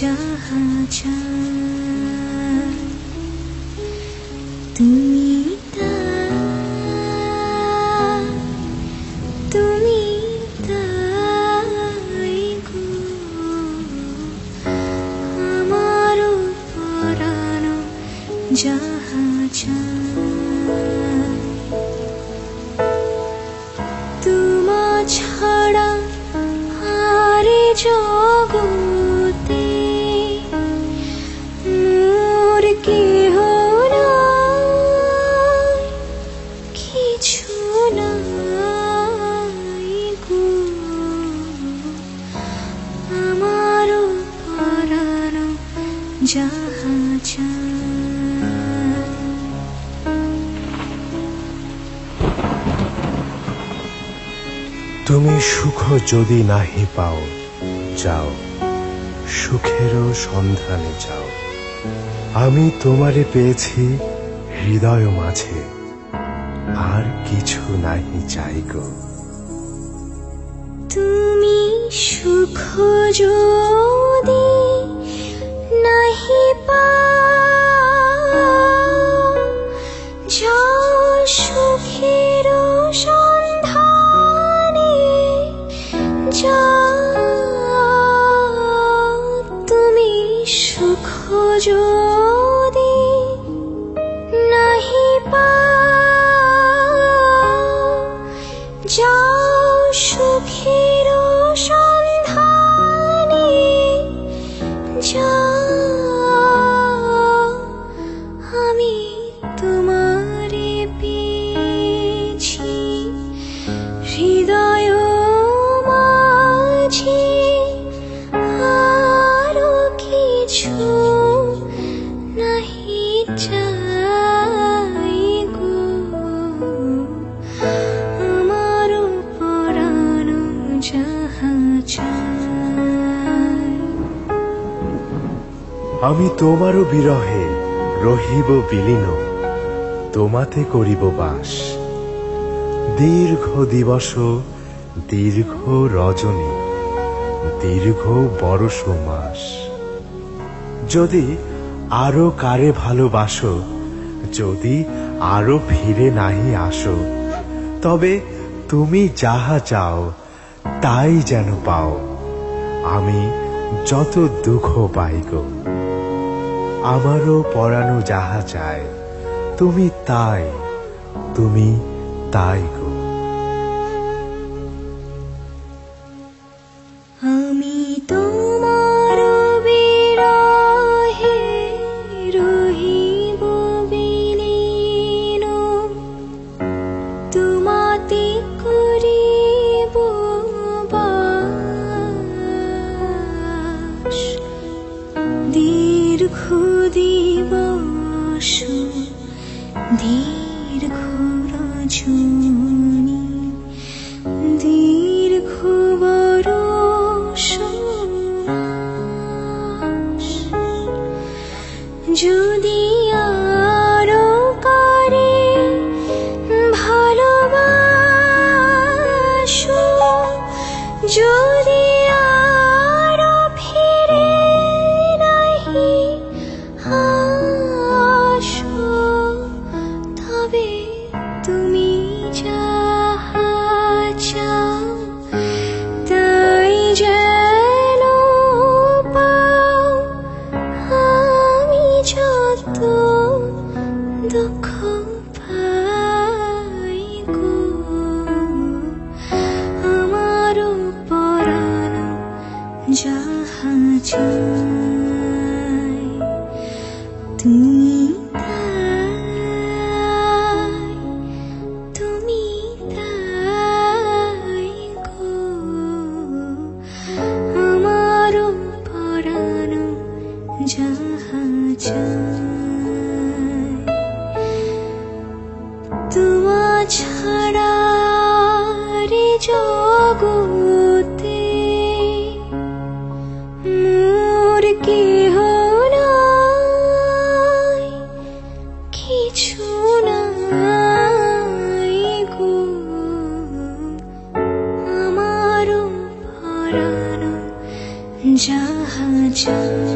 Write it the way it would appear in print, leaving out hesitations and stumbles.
যাহা চাই তুমি তাই, তুমি তাই গো আমার পরাণ যাহা চাই তোমা ছাড়া আর জগতে মোর কেহ নাই, কিছু নাই গো আমার পরাণ যাহা চাই। তুমি সুখ যদি নাহি পাও, যাও সুখেরও সন্ধানে যাও। আমি তোমারে পেয়েছি হৃদয় মাঝে, আর কিছু নাহি চাই গো। তুমি সুখ যদি নাহি পাও, যাও সুখের সন্ধানে যাও। তুমি সুখ যদি নাহি পাও, যাও সুখের সন্ধানে যাও। আমি তোমারে পেয়েছি হৃদয় মাঝে, আরো কিছু নাহি চাই গো আমার পরাণ যাহা চাই। আমি তোমারও বিরহে রহিব বিলীন, তোমাতে করিব বাস। দীর্ঘ দিবস দীর্ঘ রজনী, দীর্ঘ বরষ মাস। যদি আরো কারে ভালোবাসো, যদি আরো ফিরে নাহি আসো, তবে তুমি যাহা চাও তাই যেন পাও। আমি যত দুঃখ পাই গো, আমারও পরানো যাহা চায়, তুমি তাই, তুমি তাই গো। আমি তোমার বিরহে রহিব বিলীন, তোমাতে করিব বাস। দীর্ঘ দিবস দীর্ঘ রজনী, দীর্ঘ বরষ মাস। যদি আরো কারে ভালোবাসো, যদি আরো ফিরে নাহি আসো, তবে তুমি যাহা চাও তাই যেন পাও। আমি যত দুঃখ পাই গো আমার পরাণ যাহা চাই, তুমি তাই, তুমি তাই গো আমার পরাণ যাহা চাই। তোমা ছাড়া রে জগতে মোর কেহ নাই, কিছু নাই গো আমার পরাণ যাহা জানি